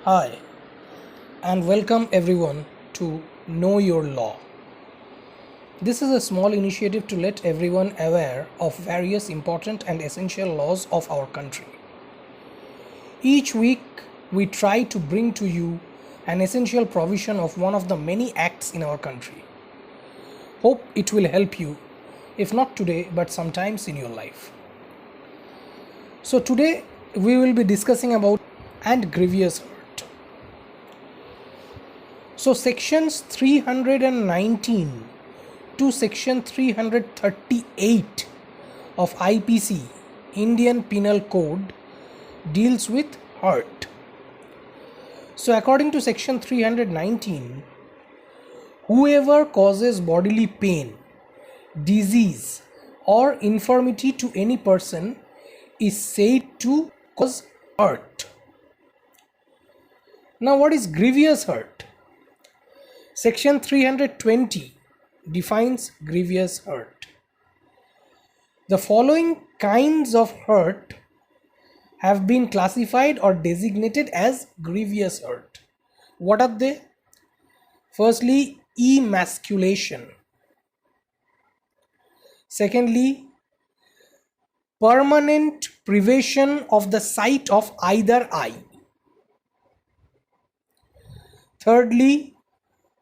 Hi, and welcome everyone to Know Your Law. This is a small initiative to let everyone aware of various important and essential laws of our country. Each week, we try to bring to you an essential provision of one of the many acts in our country. Hope it will help you, if not today, but sometimes in your life. So today, we will be discussing about and grievous hurt. So sections 319 to section 338 of IPC, Indian Penal Code, deals with hurt. So according to section 319, whoever causes bodily pain, disease or infirmity to any person is said to cause hurt. Now what is grievous hurt? Section 320 defines grievous hurt. The following kinds of hurt have been classified or designated as grievous hurt. What are they? Firstly, emasculation. Secondly, permanent privation of the sight of either eye. Thirdly,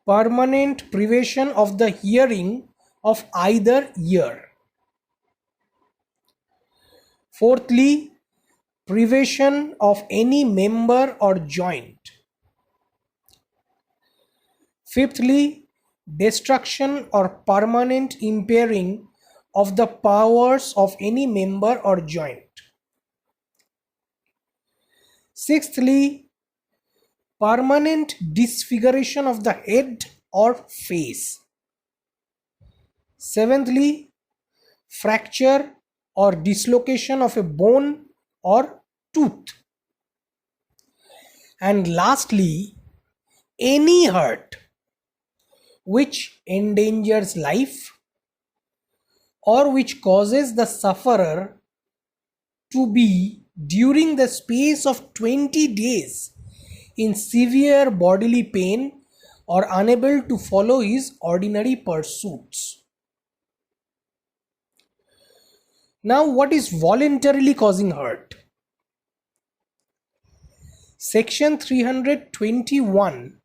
permanent privation of the hearing of either ear. Fourthly, privation of any member or joint. Fifthly, destruction or permanent impairing of the powers of any member or joint. Sixthly, permanent disfiguration of the head or face. Seventhly, fracture or dislocation of a bone or tooth. And lastly, any hurt which endangers life or which causes the sufferer to be during the space of 20 days in severe bodily pain or unable to follow his ordinary pursuits. Now, what is voluntarily causing hurt? Section 321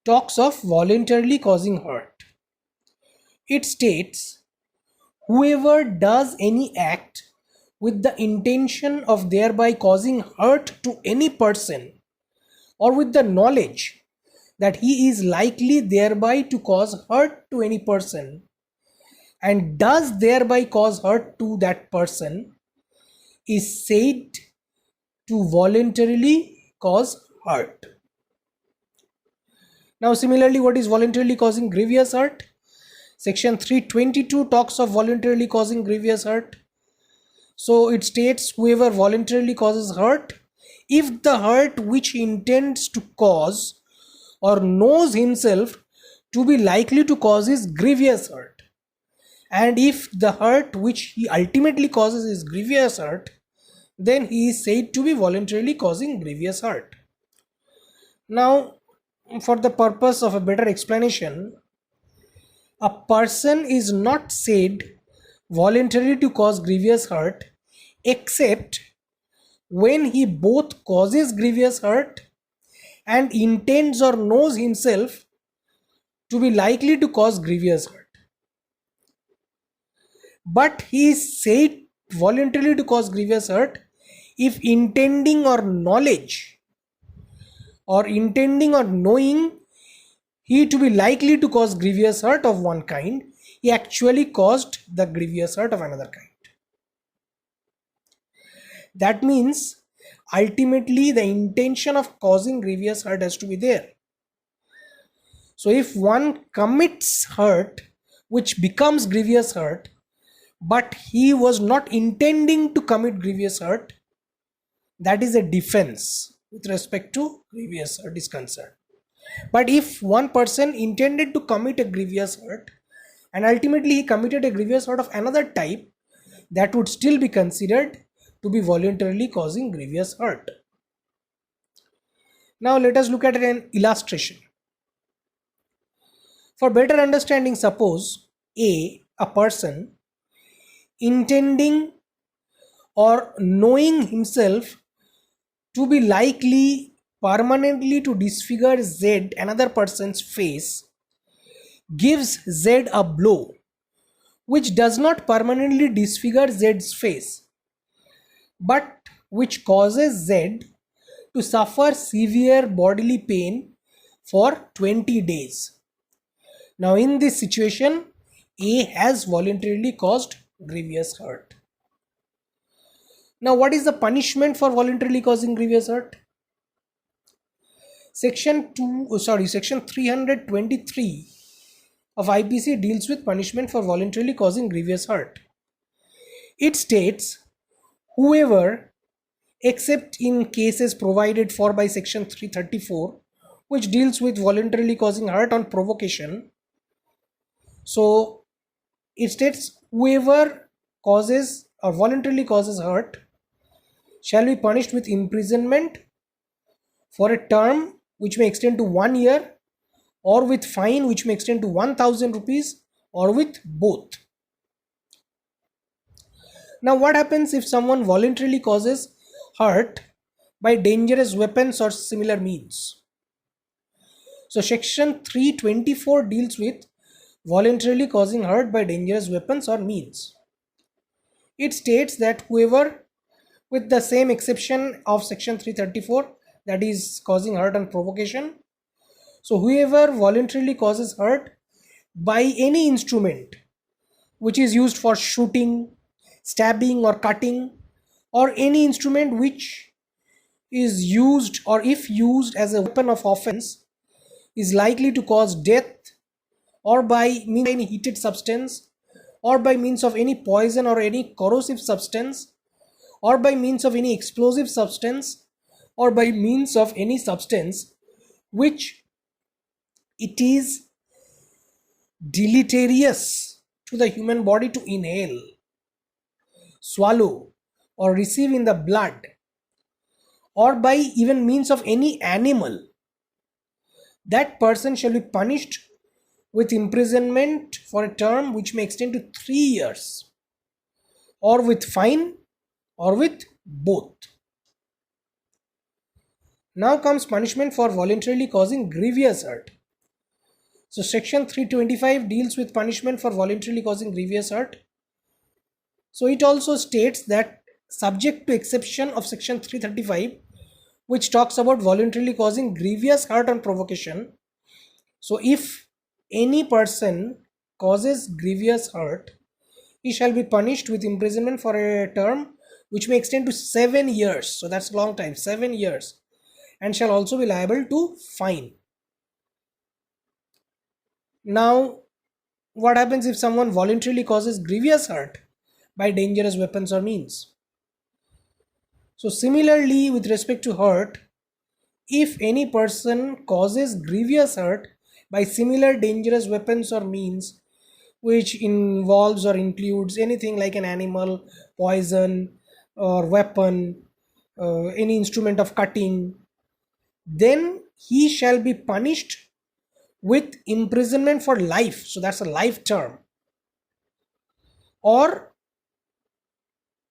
talks of voluntarily causing hurt. It states, whoever does any act with the intention of thereby causing hurt to any person or with the knowledge that he is likely thereby to cause hurt to any person and does thereby cause hurt to that person is said to voluntarily cause hurt. Now similarly, what is voluntarily causing grievous hurt? Section 322 talks of voluntarily causing grievous hurt. So it states, whoever voluntarily causes hurt, if the hurt which he intends to cause or knows himself to be likely to cause is grievous hurt, and if the hurt which he ultimately causes is grievous hurt, then he is said to be voluntarily causing grievous hurt. Now, for the purpose of a better explanation, a person is not said voluntarily to cause grievous hurt except when he both causes grievous hurt and intends or knows himself to be likely to cause grievous hurt. But he is said voluntarily to cause grievous hurt if intending or knowledge or intending or knowing he to be likely to cause grievous hurt of one kind, he actually caused the grievous hurt of another kind. That means ultimately the intention of causing grievous hurt has to be there. So if one commits hurt which becomes grievous hurt, but he was not intending to commit grievous hurt, that is a defense with respect to grievous hurt is concerned. But if one person intended to commit a grievous hurt and ultimately he committed a grievous hurt of another type, that would still be considered to be voluntarily causing grievous hurt. Now let us look at an illustration. For better understanding, suppose a person intending or knowing himself to be likely permanently to disfigure Z, another person's face, gives Z a blow which does not permanently disfigure Z's face, but which causes Z to suffer severe bodily pain for 20 days. Now, in this situation, A has voluntarily caused grievous hurt. Now, what is the punishment for voluntarily causing grievous hurt? Section 323 of IPC deals with punishment for voluntarily causing grievous hurt. It states, whoever, except in cases provided for by section 334, which deals with voluntarily causing hurt on provocation. So it states, whoever causes or voluntarily causes hurt shall be punished with imprisonment for a term which may extend to 1 year, or with fine which may extend to 1000 rupees, or with both. Now, what happens if someone voluntarily causes hurt by dangerous weapons or similar means? So section 324 deals with voluntarily causing hurt by dangerous weapons or means. It states that whoever, with the same exception of section 334, that is causing hurt on provocation, so whoever voluntarily causes hurt by any instrument which is used for shooting, stabbing or cutting, or any instrument which is used or if used as a weapon of offense is likely to cause death, or by means of any heated substance, or by means of any poison or any corrosive substance, or by means of any explosive substance, or by means of any substance which it is deleterious to the human body to inhale, swallow, or receive in the blood, or by even means of any animal, that person shall be punished with imprisonment for a term which may extend to 3 years, or with fine, or with both. Now comes punishment for voluntarily causing grievous hurt. So section 325 deals with punishment for voluntarily causing grievous hurt. So it also states that, subject to exception of section 335, which talks about voluntarily causing grievous hurt on provocation. So if any person causes grievous hurt, he shall be punished with imprisonment for a term which may extend to 7 years. So that's a long time, 7 years, and shall also be liable to fine. Now, what happens if someone voluntarily causes grievous hurt by dangerous weapons or means? So similarly, with respect to hurt, if any person causes grievous hurt by similar dangerous weapons or means which involves or includes anything like an animal, poison, or weapon, any instrument of cutting, then he shall be punished with imprisonment for life. So that's a life term, or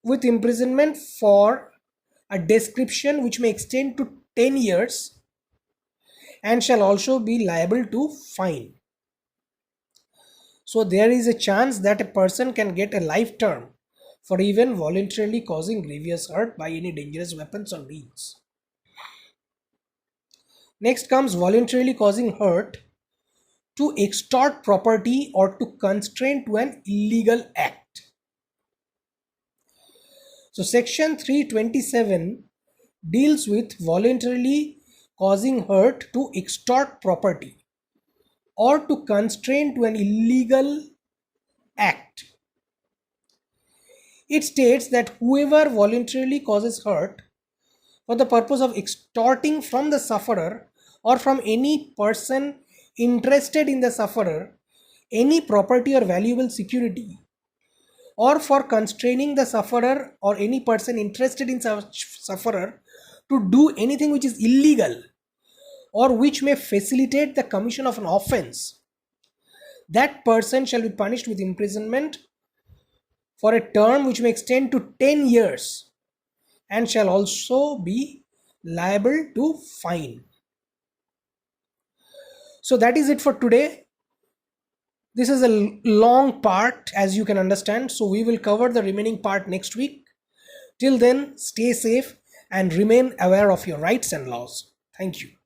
with imprisonment for a description which may extend to 10 years, and shall also be liable to fine. So there is a chance that a person can get a life term for even voluntarily causing grievous hurt by any dangerous weapons or means. Next comes voluntarily causing hurt to extort property or to constrain to an illegal act. So section 327 deals with voluntarily causing hurt to extort property or to constrain to an illegal act. It states that whoever voluntarily causes hurt for the purpose of extorting from the sufferer or from any person interested in the sufferer any property or valuable security, or for constraining the sufferer or any person interested in such sufferer to do anything which is illegal, or which may facilitate the commission of an offense, that person shall be punished with imprisonment for a term which may extend to 10 years and shall also be liable to fine. So that is it for today. This is a long part, as you can understand, so we will cover the remaining part next week. Till then, stay safe and remain aware of your rights and laws. Thank you.